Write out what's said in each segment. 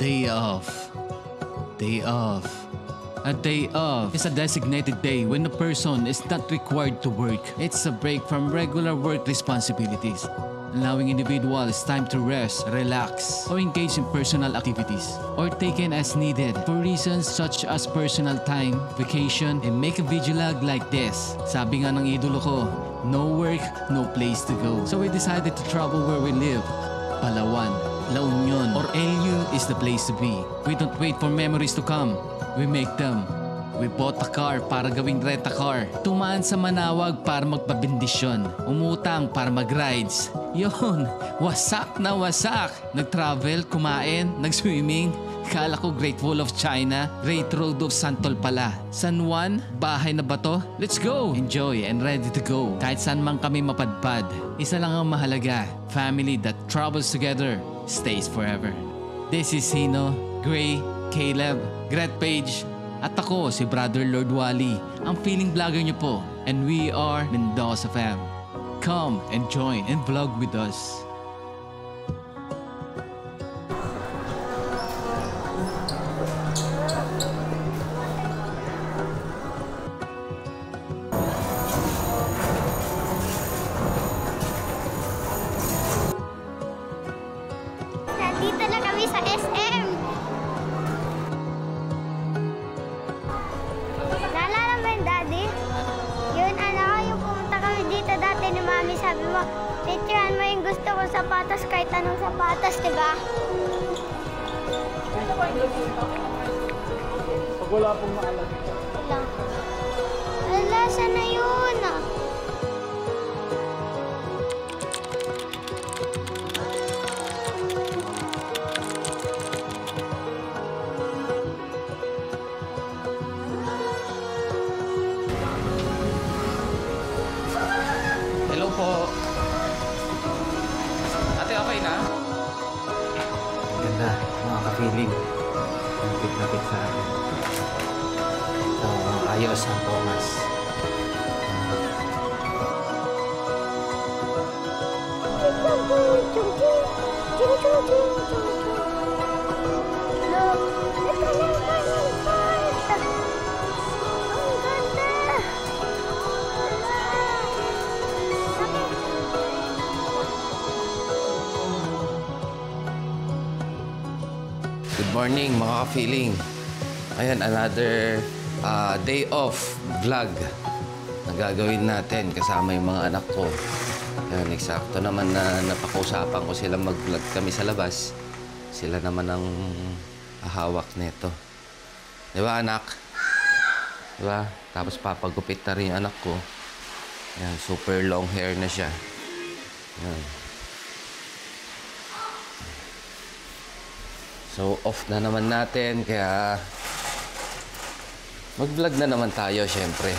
Day off. Day off. A day off is a designated day when a person is not required to work. It's a break from regular work responsibilities, allowing individuals time to rest, relax, or engage in personal activities, or taken as needed for reasons such as personal time, vacation, and make a video log like this. Sabi nga ng idolo ko, no work, no place to go. So we decided to travel where we live. Palawan, La Union, or LU is the place to be. We don't wait for memories to come. We make them. We bought a car para gawing rent-a-car. Tumaan sa Manawag para magpabindisyon. Umutang para mag-rides. Yun, wasak na wasak. Nag-travel, kumain, nag-swimming. Kala ko Great Wall of China, Great Road of Santol pala. San Juan, bahay na ba to? Let's go! Enjoy and ready to go. Kahit saan man kami mapadpad, isa lang ang mahalaga. Family that travels together stays forever. This is Hino, Gray, Caleb, Gret Page, at ako si Brother Lord Wally, ang feeling vlogger niyo po. And we are Mendoza Fam. Come and join and vlog with us. Nandito na kami sa SM. Naalala mo yun, Daddy? Yun, yung pumunta kami dito dati ni Mami. Sabi mo, picturean mo yung gusto kong sapatos kahit anong sapatos, diba? Pag wala pong maalam. Wala. Wala, sana yun ah. Hello po. Ate, okay na? Ganda, mga ka-feeling. Lapit-lapit sa akin. So, ayos ang Thomas. Good morning mga ka-feeling. Ayan, another day off vlog na gagawin natin kasama yung mga anak ko. Ayan, eksakto naman na napakausapan ko sila mag-vlog kami sa labas. Sila naman ang hawak nito. Di ba, anak? Di ba? Tapos papagupit na rin yung anak ko. Ayan, super long hair na siya. Ayan. So, off na naman natin, kaya mag-vlog na naman tayo, syempre.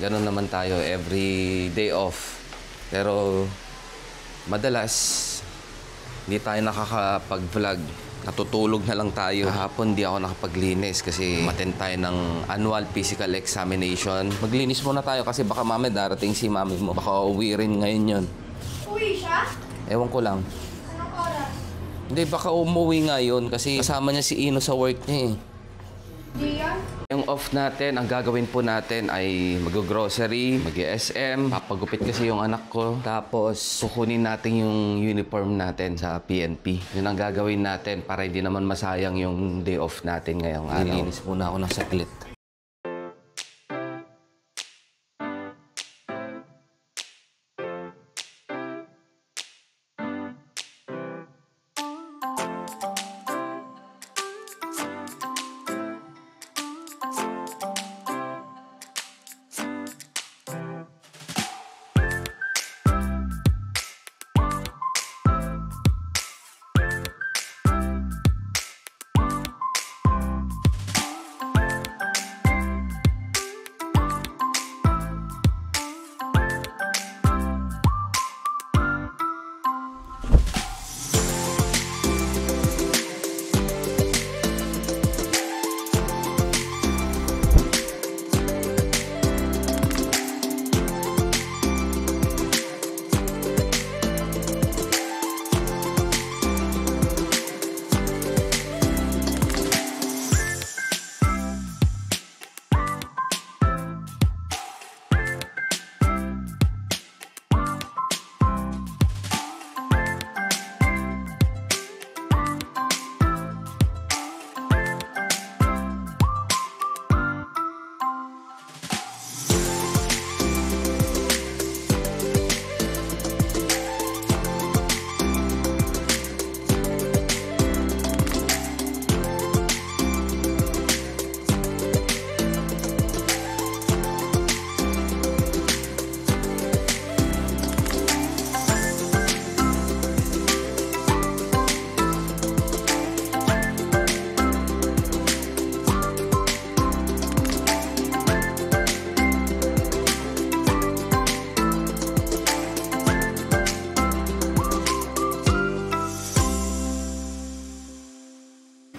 Ganun naman tayo, every day off. Pero, madalas, hindi tayo nakakapag-vlog. Natutulog na lang tayo. Kahapon, di ako nakapaglinis kasi maten tayo ng annual physical examination. Maglinis muna tayo kasi baka mami darating si mami mo. Baka uwi rin ngayon yun. Uwi siya? Ewan ko lang. Anong oras? Hindi, baka umuwi nga yun kasi kasama niya si Ino sa work niya eh. Di yan? Yung off natin, ang gagawin po natin ay mag-grocery, mag-SM, papagupit kasi yung anak ko. Tapos, kukunin natin yung uniform natin sa PNP. Yun ang gagawin natin para hindi naman masayang yung day off natin ngayong araw. Nilinis muna ako ng saglit.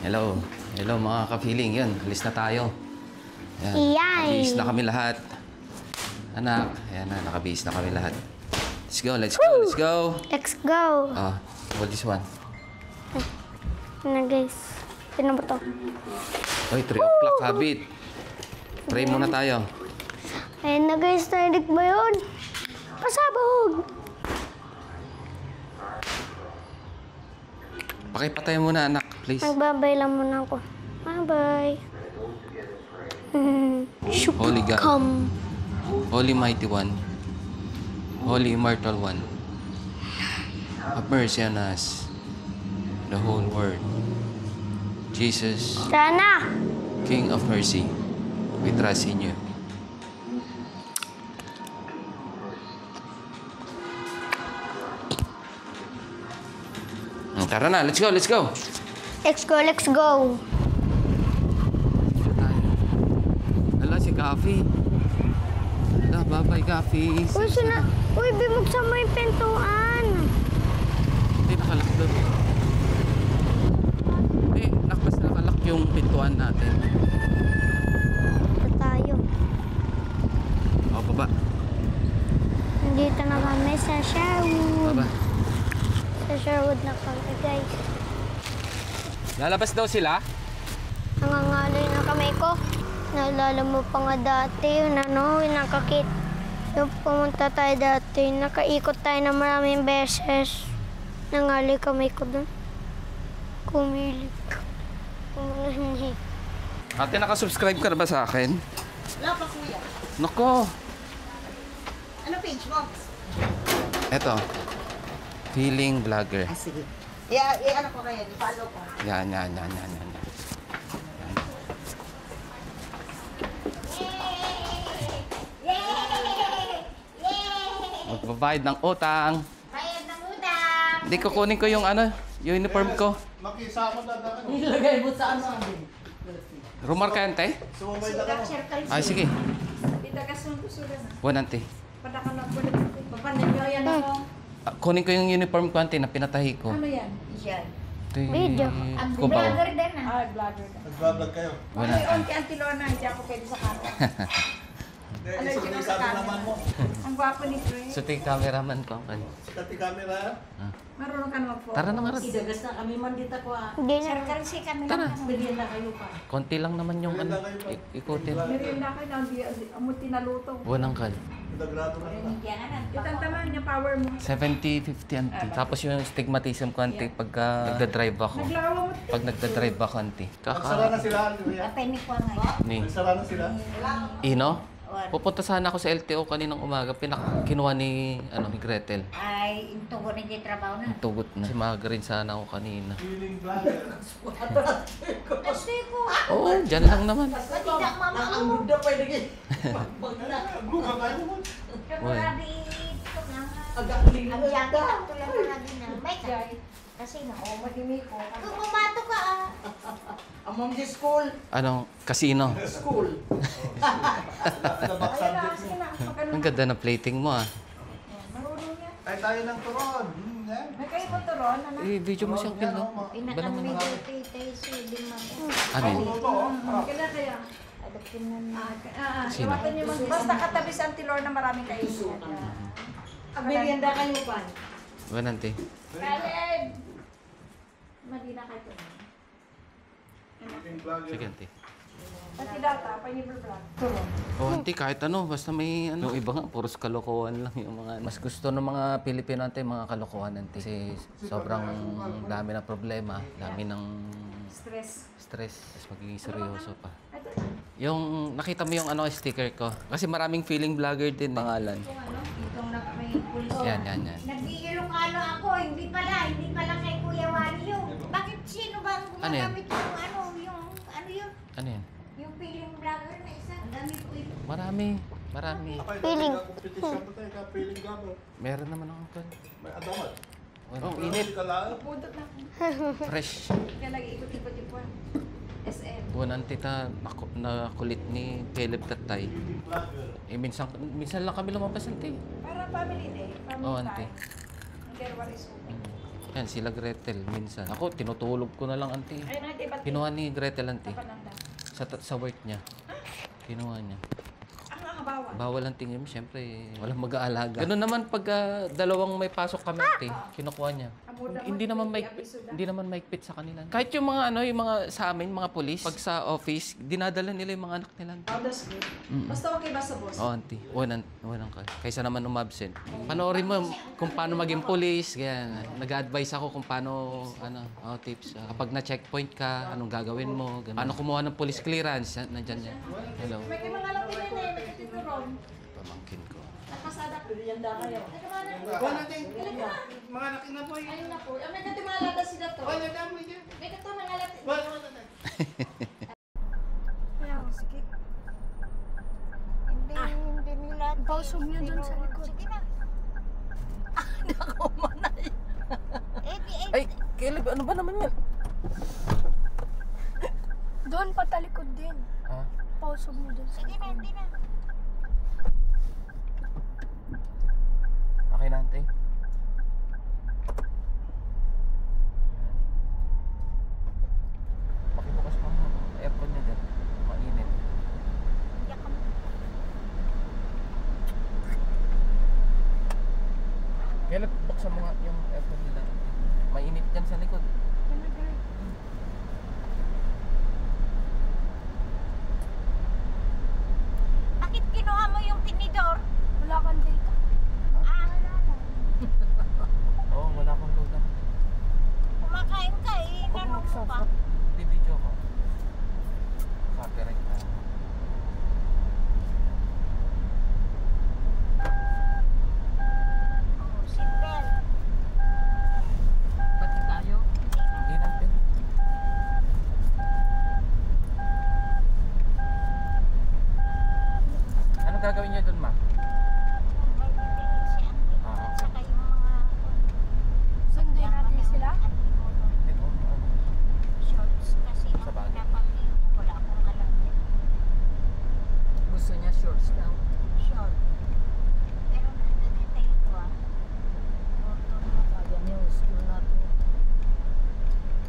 Hello. Hello mga ka-feeling. Yun, alis na tayo. Ayan. Iyay. Nakabihis na kami lahat. Anak, ayan na, nakabihis na kami lahat. Let's go, let's go, let's go. Let's go. Hold this one. Na guys. Sino ba to? Oy, 3 o'clock, habit. Pray muna tayo. Ayun na guys, narinig ba yun? Pasabog! Pakipatay muna, anak, please. Magbabay lang muna ako. Bye-bye. Holy God. Come. Holy Mighty One. Holy Immortal One. Have mercy on us. The whole world. Jesus, Sana! King of Mercy. We trust in you. Tara na, let's go, let's go. Let's go, let's go. Hala, si Gafi. Hala, bye-bye, Gafi. Uy, bimuksan mo yung pintuan. Hindi, nakalak doon. Hindi, nakpas nakalak yung pintuan natin. Ito tayo. O, baba. Nandito na kami sa Sherwood. Baba. Sa Sherwood na kami, guys. Lalabas daw sila? Nangangalay na kamay ko. Naalala mo pa nga dati, yung nakakit. Yung pumunta tayo dati, nakaikot tayo na maraming beses. Nangalay kamay ko doon. Kumilig. Kumilig. Ate, nakasubscribe ka na ba sa akin? Wala pa, kuya. Nako. Ano page mo? Eto. Feeling Vlogger. Ah, sige. Ano ko kayo? I-follow ko. Yan. Magbabayad ng utang. Bayad ng utang! Hindi, kukunin ko yung yung uniform ko. Nilagay mo sa ano? Rumar ka, ante? Ay, sige. Buwan, ante. Papanin nyo yan ako. Kunin ko yung uniform ko, ante, na pinatahi ko. Ano yan? Yan. Video. Ang Kumpaw. vlogger din ah. Ah, vlogger din. Nag-vlog kayo. Buwan, Ano ante. yung kay Auntie Lorna? Hindi ako pwede sa camera. Allergic ako sa camera. Ang gwapo ni Trey. Suti cameraman ko. Sikat yung camera. Marunong ka na mag-photo. Tara na nga rin. Idagas na kami man dito ko ah. Hindi na. Kasi kami Tara. lang. Bigyan na kayo pa. Konti lang naman yung ikutin. Merienda kayo na hindi tinaluto. Buwan ang kal. Nagrado na. Itang taman niya power mo. 70-50, ante. Tapos yung stigmatism ko, ante, pagka nagda-drive ako. Naglawa mo. Pag nagda-drive ako, ante. Nagsara na sila. Kuya. Penny ko nga. Ni Nagsara na sila. Ino? Pupunta sana ako sa LTO kaninang umaga. Kinuha ni Gretel. Ay, tugon na yung trabaho na. Ang tugot na. Si Maga rin sana ako kanina. Feeling vlogger. Kasi ko. Oo, dyan lang naman. Tidak mama mo. Ang guga ka naman. Kamarabi ko na. Ang yaki na tulang na din na. May ka. Kasi na. Oh, madimi ko. Kung pumato ka ah. Among the school. Anong casino? School. Nabak Ayun na, subject kasi mo. na. Ang ganda ng plating mo ah. Marunong niya. Ay, tayo ng turon. Yan. May kayo po turon, anak. Video mo siyang film. Pinakamigay tay si lima ko. Ano yun? Kailan kaya? Adoptin na. Sino? Basta katabi sa Auntie Lorna maraming kayo. Ang merienda kayo pa. Buwan, ante. Kaleb! Mali na kayo. Feeling vlogger. Sige, ante. Pati data, pa-neighbor vlog. Turon. Oh, ante, kahit ano. Basta may Yung iba nga, puros kalokohan lang yung mga... Mas gusto ng mga Pilipino, ante, mga kalokohan, ante. Kasi sobrang dami ng problema. Dami ng Stress. stress. Tapos magiging seryoso pa. Yung nakita mo yung sticker ko. Kasi maraming feeling vlogger din pangalan. Kung ano, itong may pulis. Yan. Nag-Ilocano ako, hindi pala kay Kuya Wally yun. Bakit sino ba ang Ano yan? gumagamit yung Ano yan? yung feeling vlogger na isa? Ang dami ko ito. Marami. Feeling. Competition pa tayo ka. Feeling vlogger. Meron naman akong kan. May adamat. Oh, init. Pudot na ako. Fresh. Kaya nag-ikot-ikot yung kwan. SM. Buwan tita na kulit ni Caleb Tatay. Minsan lang kami lumabas, ante. Parang family day. Family Oo, time. ante. Ang January is open. Yan, sila Gretel minsan. Ako, tinutulog ko na lang, auntie. Ayun, ate, ba't Kinuha ni Gretel, auntie. pananda? Sa work niya. Kinuha niya. Ang bawal. Bawal ang tingin, siyempre, walang mag-aalaga. Ganun naman pag dalawang may pasok kami, ate, kinukuha niya. Hindi naman maigpit sa kanila. Kahit yung mga yung mga sa amin, mga pulis, pag sa office, dinadala nila yung mga anak nila. Oh, that's good. Basta okay ba sa boss? Oo, auntie. Walang kaysa naman umabsent. Panoorin mo kung paano maging pulis, ganyan. Nag-advise ako kung paano, tips. Kapag na-checkpoint ka, anong gagawin mo, ganun. Paano kumuha ng police clearance, nandyan yan. Hello. May mga latin yan eh, may katituron. Pamangkin ko. Nakasada ko. Yanda kayo. Wala din. Mga laki na po. Ayun na po. May katimalada sila to. Wala na mo dyan. May mga latin. Wala. Sige. Hindi nila. Pausog niyo dun sa likod. Sige na. Ako manay. Ay, Caleb, ano ba naman yan? Doon patalikod din. Ha? Pausog mo doon. Sige na, hindi na. Okay na, ante. Pakibukas mo ang aircon niya dyan. Mainit. Caleb, buksan mo nga yung aircon nila. Mainit dyan sa likod. Bakit kinuha mo yung tinidor? Wala kang data. Oo, wala akong load naman. Kumakain ka eh. Nanong mo pa. Di-video ko. Copyright na. Simple. Pati tayo. Hindi natin. Ano gagawin niyo dun, ma? May bibili si Ate. Ah. At saka yung mga Sunday natin sila. Hindi ko, shorts kasi Sa ang bagay. pinapakita ko, wala akong alam yan. Gusto niya shorts daw. Short. Pero na-detail ko Motor mo. Ayan yung school natin.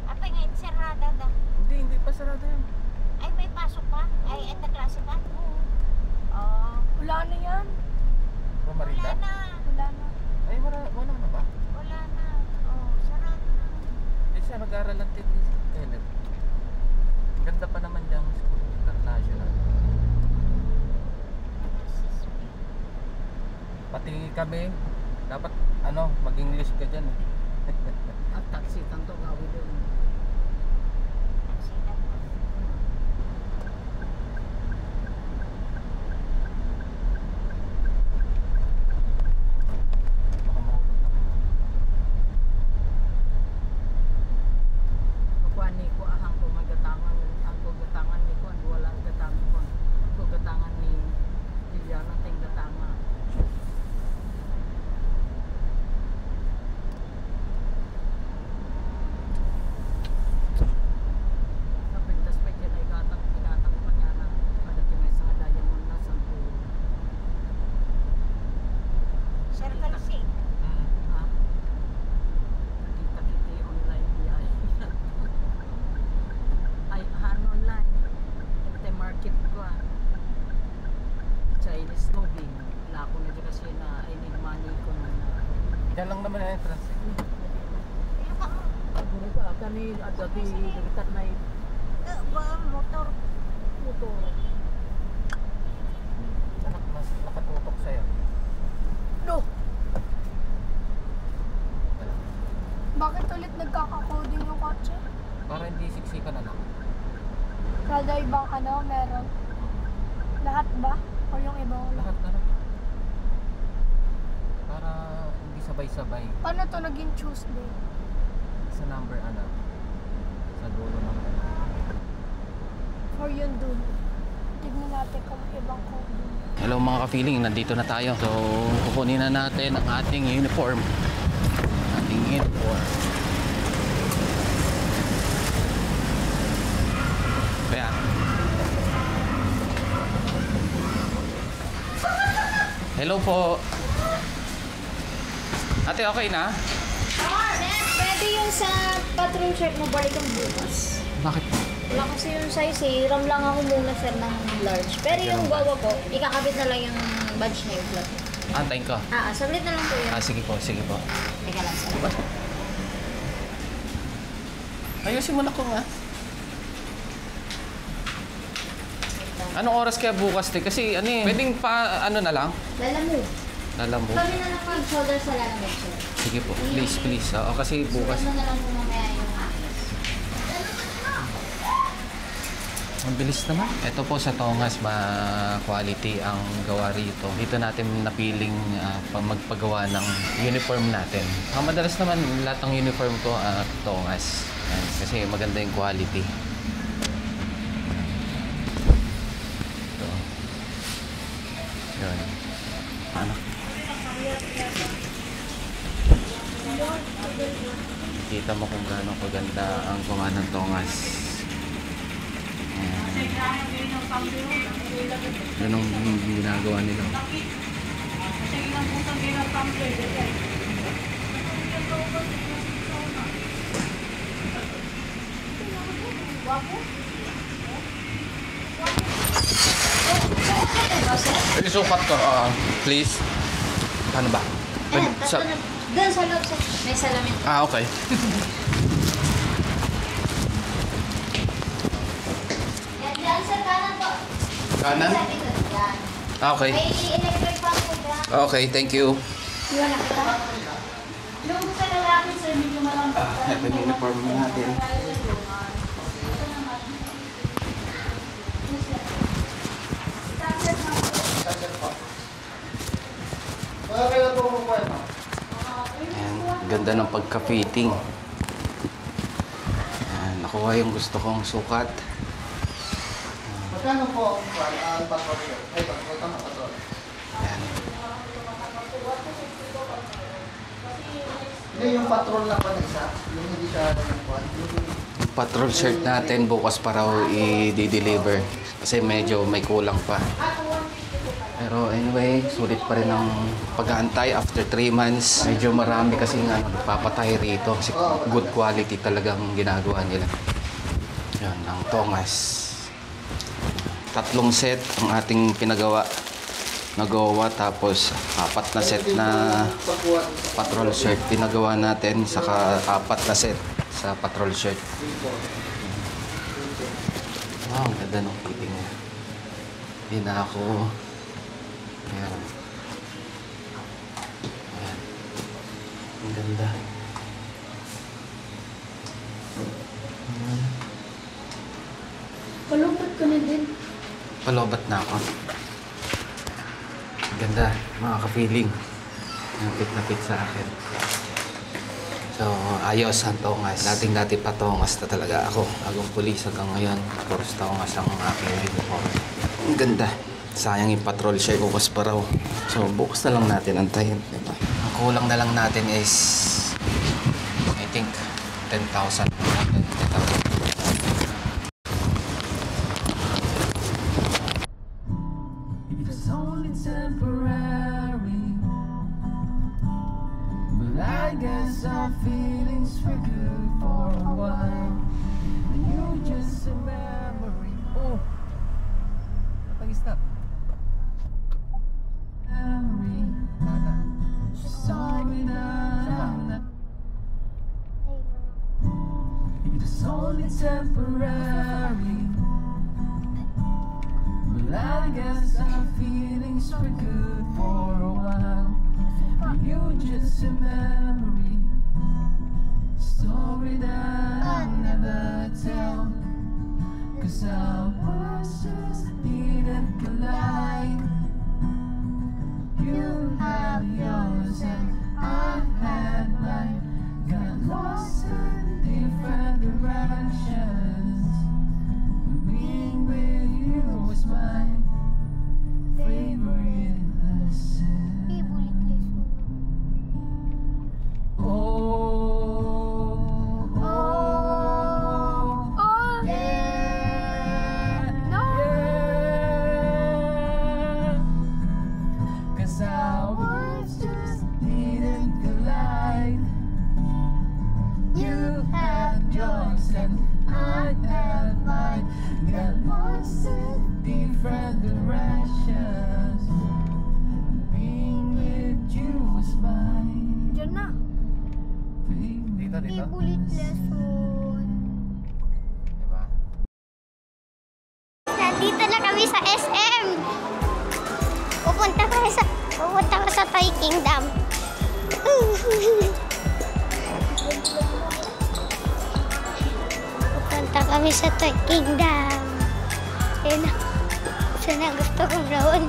Apa nga, sarada da. Hindi pa sarado yan. Ay, may pasok pa? Ay, ito klase pa? Oo. Wala na yan. Wala Mamarita? na. Wala na. Ay, wala na ba? Wala na. Oh, sarado na. Hindi siya nag-aaral ng TV. Caleb. Ganda pa naman diyang school. International. Pati kami, dapat mag-English ka dyan. At taxi tanto gawin doon. Nagsilang mo. Baka mahulog na. Kukuha ni ko ahang ko magatangan. Ang ko gatangan ni ko. Wala ang gatangan ko. Ko gatangan ni Liliana ting gatangan. Kapintas pa dyan ay gatang pa niya na malaki may sa diamond na sa buo. Circle C. Ah, nakita-kita yung online niya. Ay, online. Ito market ko Chinese movie. Wala ko na dyan kasi na I need money ko na Diyan lang naman ang entrance. Ilo ka mo. Guru ka, kani dati dekat na Motor. motor. Anak, mas nakatutok sa'yo. No. Bakit ulit nagkaka-coding yung kotse? Para hindi siksikan na lang. Kada ibang meron. Lahat ba? O yung iba wala? Lahat na lang. Para hindi sabay-sabay. Paano to naging Tuesday? Sa number, sa dulo number. Or yun dun? Tignan natin kung ibang coding. Hello mga ka-feeling, nandito na tayo. So, kukunin na natin ang ating uniform. Kaya. Hello po. Ate, okay na? Pwede yung sa patrol shirt mo, balik ang bukas. Bakit? Wala kasi yung size eh. Ram lang ako muna sir ng large. Pero yung gawa ko, ikakabit na lang yung badge na yung flat. Antayin ko. Sablit na lang po yun. Sige po, sige po. Teka lang sir. Ayusin mo na ko nga. Anong oras kaya bukas, te? Kasi ano eh, pwedeng pa, ano na lang? Lalamove. Lalamove. Kami na lang mag-shoulder sa lalamove sir. Sige po, please, please. Oo, kasi bukas. Susunod na lang po mamaya yung address. Ang bilis naman. Ito po sa Tongas, ma-quality ang gawa rito. Dito natin napiling magpagawa ng uniform natin. Madalas naman lahat ng uniform ko Tongas. Yan, kasi maganda yung quality. Ito. Yun. Anak. Kita mo kung gaano kaganda ang gawa ng Tongas. Yun ang ginagawa nila. Isukat ko, please. Paano ba? Ayan, tatlo na. Doon sa loob sir. May salamin. Okay. Yan sir, kanan po. Kanan? Sa likod. Yan. Okay. May electric fan po dyan. Okay, thank you. Iwan na kita. Yung sa lalaki sir, medyo malambot. Ito yung uniform natin. Okay lang po po po. Ayan, ganda ng pagka-fitting. Ayan, nakuha yung gusto kong sukat. Magkano po ang patrol shirt? Ay, tama patrol. Ayan. Hindi, yung patrol na pa na isa. Yung hindi siya yung Patrol shirt natin bukas pa raw i-deliver kasi medyo may kulang pa. Pero anyway, sulit pa rin ang pag-aantay after 3 months. Medyo marami kasi nagpapatay rito kasi good quality talagang ginagawa nila. Yan, ang Tongas. 3 set ang ating pinagawa. Nagawa tapos 4 na set na patrol shirt pinagawa natin saka 4 na set sa patrol shirt. Wow, ang ganda ng fitting niya. Hindi na ako... Ayan. Ayan. Ang ganda. Palupat ka na din. Palobat na ako. Ang ganda, mga ka-feeling. Napit sa akin. So, ayos ang Tongas. Dating-dati pa Tongas na talaga ako. Agong pulis hanggang ngayon. Course Tongas ang aking uniform. Ang ganda. Sayang yung patrol shirt ko pa raw. So, bukas na lang natin antayin. Diba? Ang kulang na lang natin is, I think, 10,000. 10,000. It's only temporary, but I guess our feelings were good for a while. And you just a memory. Oh, pag-stop. Memory. Sorry na. It's only temporary. But I guess our feelings were good for a while. You just a memory, story that I'll never tell. 'Cause our worlds just didn't collide. You have yours and I had mine. Got lost in different directions. Being with you was my favorite lesson. dito, dito. Bullet lesson. Diba? Nandito na kami sa SM. Pupunta ka sa Toy Kingdom. Pupunta kami sa Toy Kingdom. Ayun na. Saan ang gusto kong raon?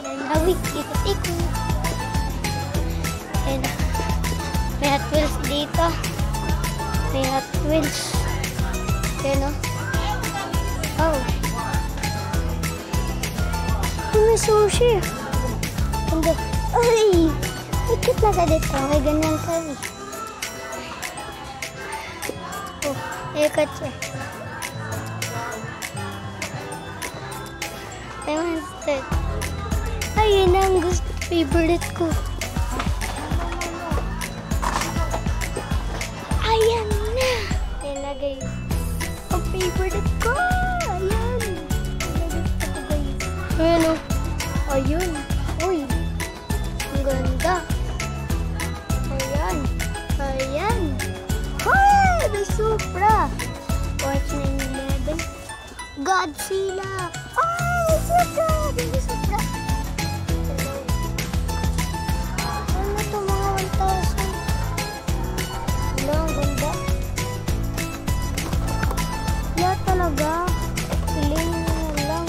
Nanawig, ikot-ikot. Ayun na. May Hot Wheels dito. May Hot Wheels. Ayun o. Oh. May sushi. Hindi. Ay! Ikot na ka dito. May ganyan kami. Oh, ikot siya. I want it. Ayun ang gusto. Favorite ko. Ayan na. Ayan na guys. Ang favorite ko. Ayan. Ayan o. Ayun. Uy. Ang ganda. Ayan. Ayan. Hey! May Supra. Watch 911. Godzilla. Oh! Supra! May Supra. Ano ito mga 1,000? Wala, ang ganda. Wala talaga. Piling mo na lang.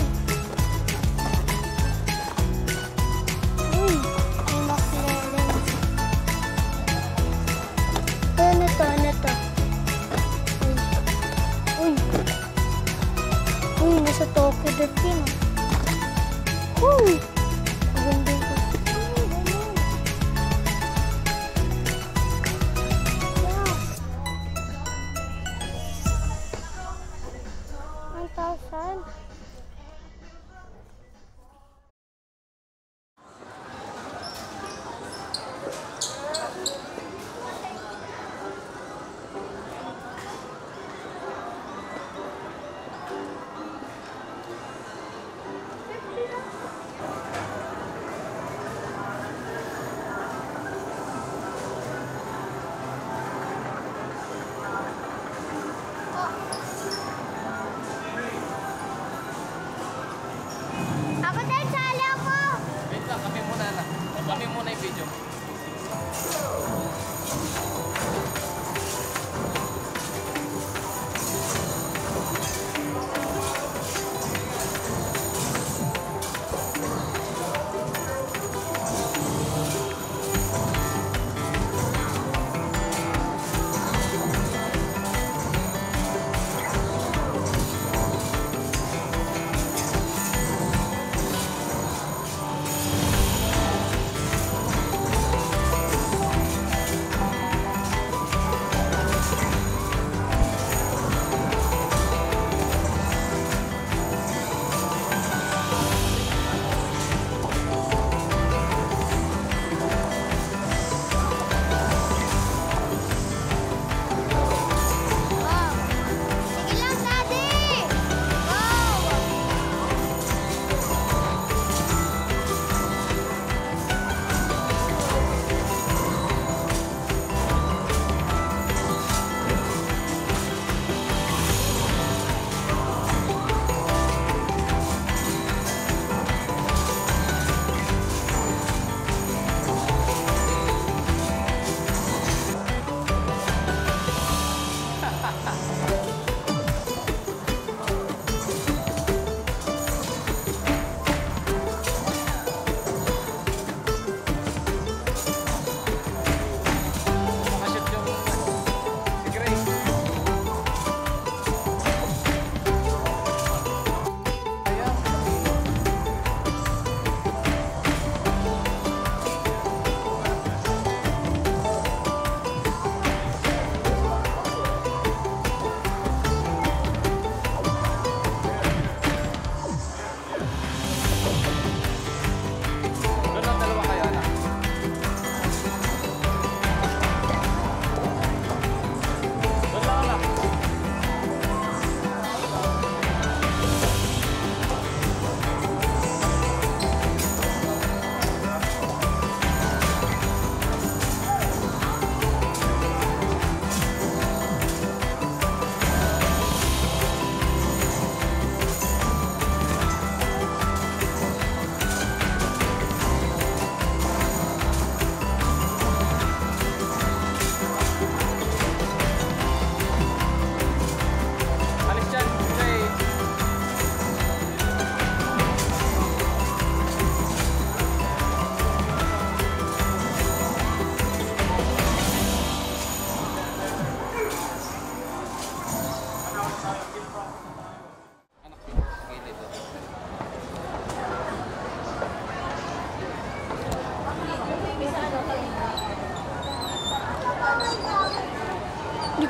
Uy, may McLaren. Ano to? Ano to? Uy. Uy, nasa Tokyo dito yun. Uy.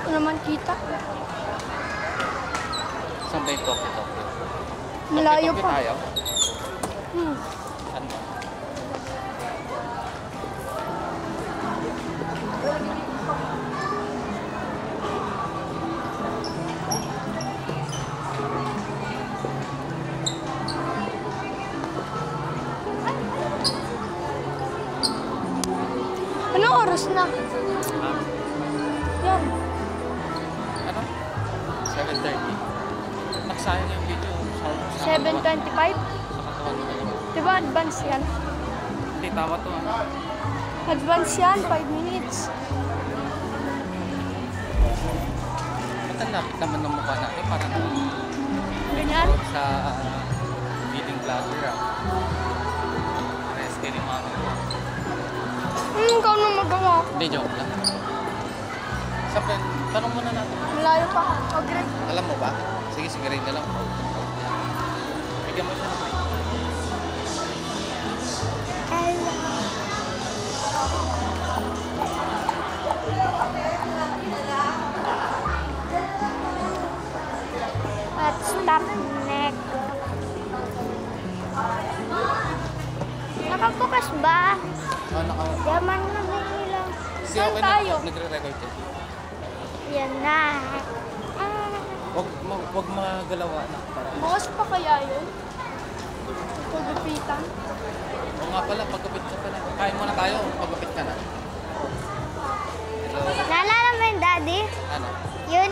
ko naman kita. Saan ba yung Tokyo? Malayo Tokyo pa. tayo? Hmm. Saan ba? Anong oras na? Yan. Ano? 7:30. Nagsayang yung video. 7:25? Sa katawan ko. Diba advance yan? Hindi, tama to. Advance yan, 5 minutes. Ba't ang lapit naman ng mukha natin? Parang Ganyan? sa meeting vlogger ah. Parehas din yung mga nagawa. Ikaw na magawa. Hindi, joke lang. Sabi, tanong muna natin. Malayo pa. Okay. Alam mo ba? Sige, grade na lang. Bigyan mo siya ng mic. Let's stop next. Nakabukas ba? Yaman na lang. Saan tayo? Nagre-record eh. Yan na. Wag magalawa na. Bukas pa kaya yun? Pagupitan? O nga pala, pagkapit ka na. Kain muna tayo, pagkapit ka na. Hello? Naalala mo yung daddy? Ano? Yun,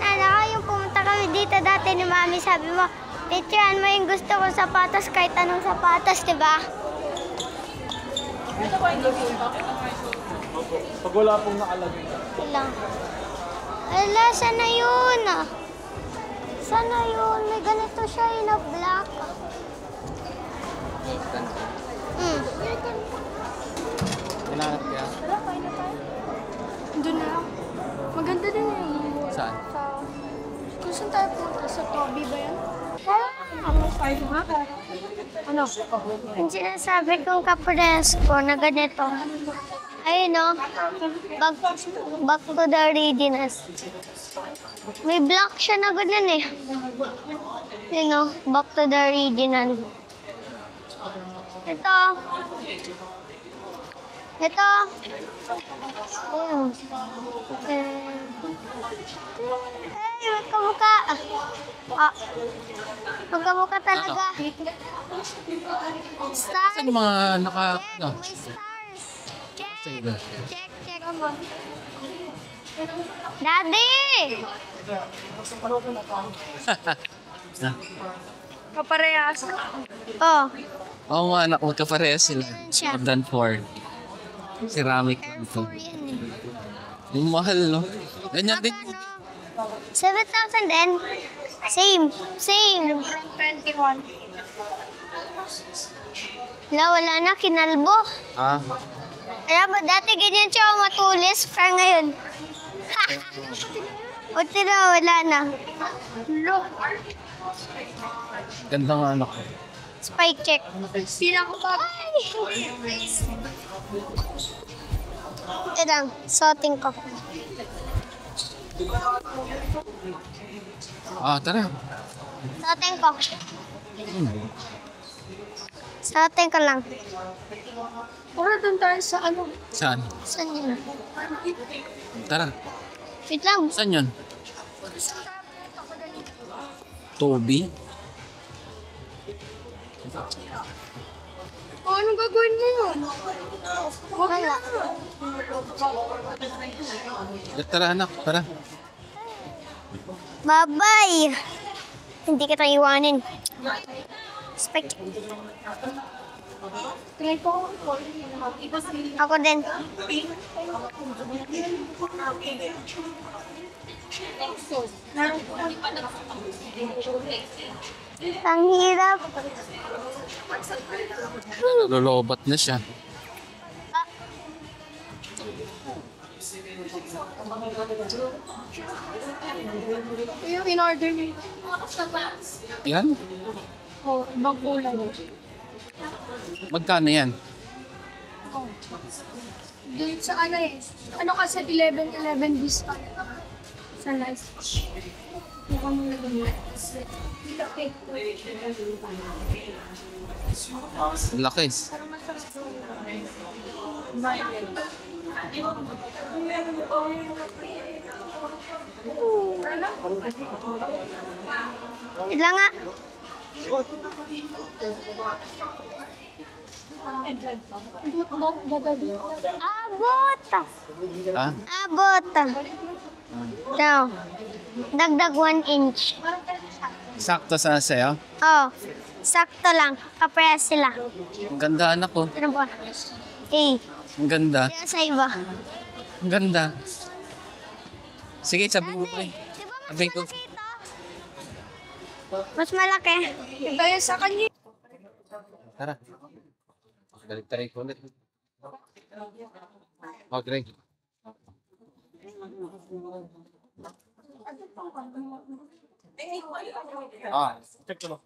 yung pumunta kami dito dati ni Mami, sabi mo, picturean mo yung gusto kong sapatos kahit anong sapatos, di ba? Pag wala pong nakalagay. Ilang. Ala, sana yun? Sana yun? May ganito siya na black. Hinahanap kaya? Wala, kain na tayo. Doon na lang. Maganda din yung Saan? sa... Kung saan tayo punta? Sa Toby ba yan? Ano? Yung sinasabi kong kapares ko na ganito. Ayun o, back to the originals. May black siya na ganun eh. Yun o, back to the original. Ito. Ito. Ayun. Ay, magkamukha. Ah, magkamukha talaga. Stars. Saan yung mga naka... Check, No. may stars. Check. Sige. Check. Daddy! Kaparehas. Oh, Oo nga, anak, magkaparehas sila. siya. Jordan 4. Ceramic Air lang to. 4 yan eh. Yung mahal, no? Ganyan din. Magkano? 7,000 din. Same. 21. Wala na, kinalbo. Ah, Alam mo, dati ganyan siya matulis, pero ngayon. O tira, wala na. ganda nga anak. Spike check. Pinakapag... Ito lang, sorting ko. Ah, tara. Sorting ko. Sorting ko lang. Tara, doon tayo sa ano? Saan? Saan yun? Tara. Wait lang. Saan yun? Toby? O, anong gagawin mo yun? Wala. Tara anak, tara. Bye-bye! Hindi kita iwanin. Spike. Try ko. Ako din. Ang hirap. Lolobat na siya. Yung in-order niyo. Yan? O, ibang kulay. Magkano yan? Doon sa ano eh. Ano kasi 11 discount. Sa nice. Mukhang mo naman. Laki. Ilang nga. Abot! Ha? Abot! Daw. Dagdag 1 inch. Sakto sa sa'yo? Oh, sakto lang. Kapresa sila. Ang ganda, anak ko. Ano ba? Eh, Ang ganda. kaya sa iba. Ang ganda. Sige, sabi mo ko eh. Di ba mas Sabi ko. malaki ito? Mas malaki. Ito yung sa kanya. Tara. Balik tayo ulit. Oh, Greg. Ah, check ko.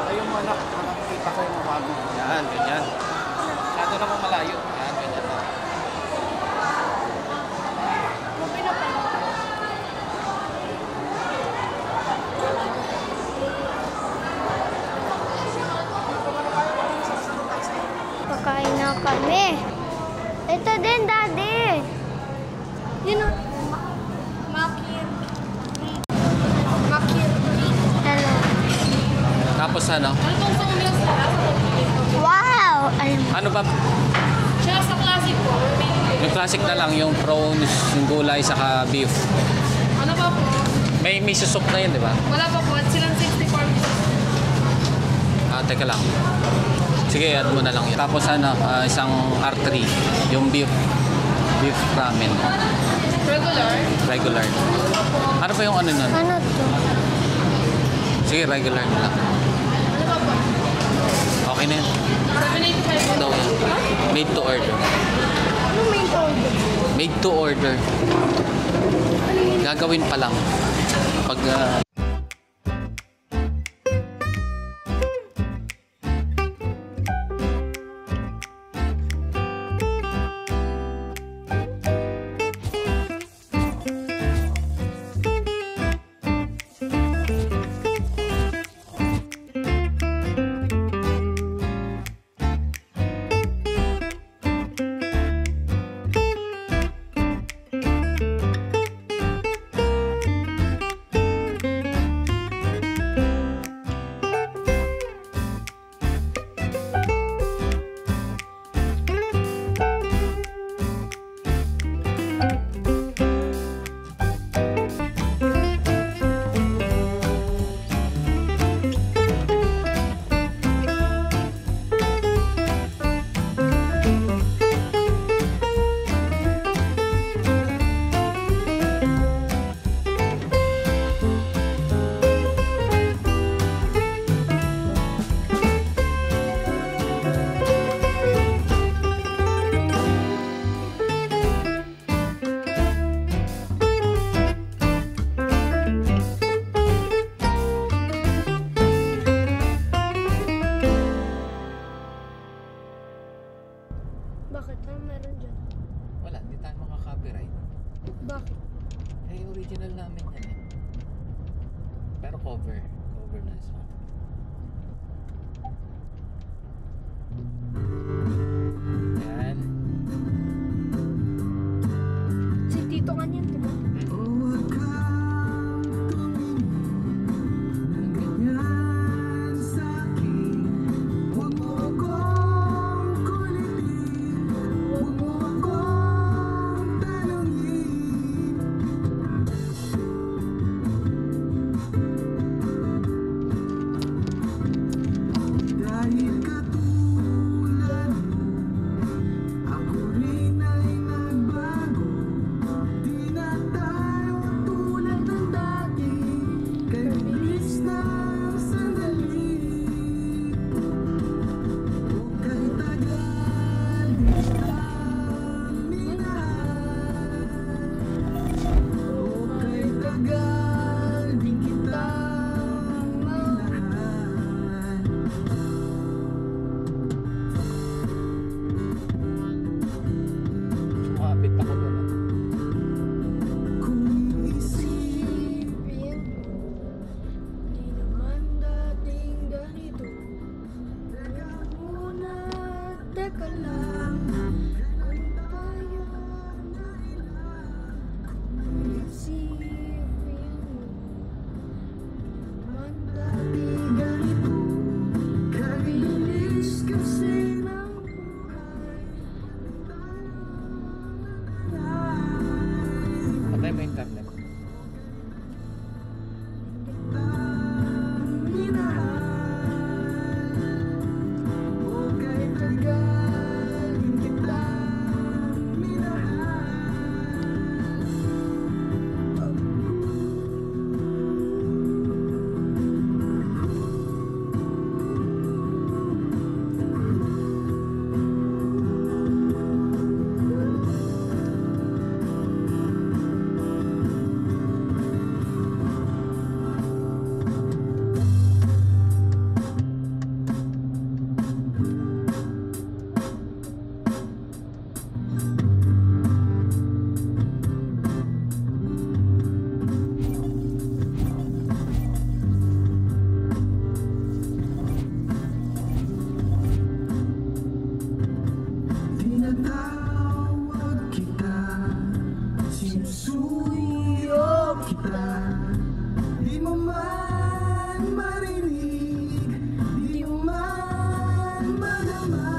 Ayun mo anak, nakakita ko yung mukha mo. Yan, ganyan. Masyado naman malayo. Yan, ganyan na. Pakain na kami. Ito din, Daddy. Yun o. Makir. Makir. Ano? Tapos ano? Ano tong sunglass nila sa pagpili? Wow! Ano ba? Siya sa classic po. Yung classic na lang, yung prawns, yung gulay, saka beef. Ano ba po? May susok na yun, di ba? Wala pa po. At silang 64 pesos. Ah, teka lang. Sige, add mo na lang yun. Tapos ano, isang R3, yung beef ramen. Regular. Ano ba yung ano nun? Ano to? Sige, regular na lang. Ano ba po? Okay na yun. 785 Daw yan. Made to order. Ano may order? Made to order. Gagawin pa lang. Pag Bakit? Ano meron dyan? wala, hindi tayo makaka-copyright. Bakit? Eh, original namin yan eh. Pero cover na sa yan. Si Tito kanyan, diba? ka lang. Kung tayo isipin man dati ganito kabilis kasi ng Patay mo internet. Tinatawag kita, sinusuyo kita. Di mo man marinig, di mo man madama.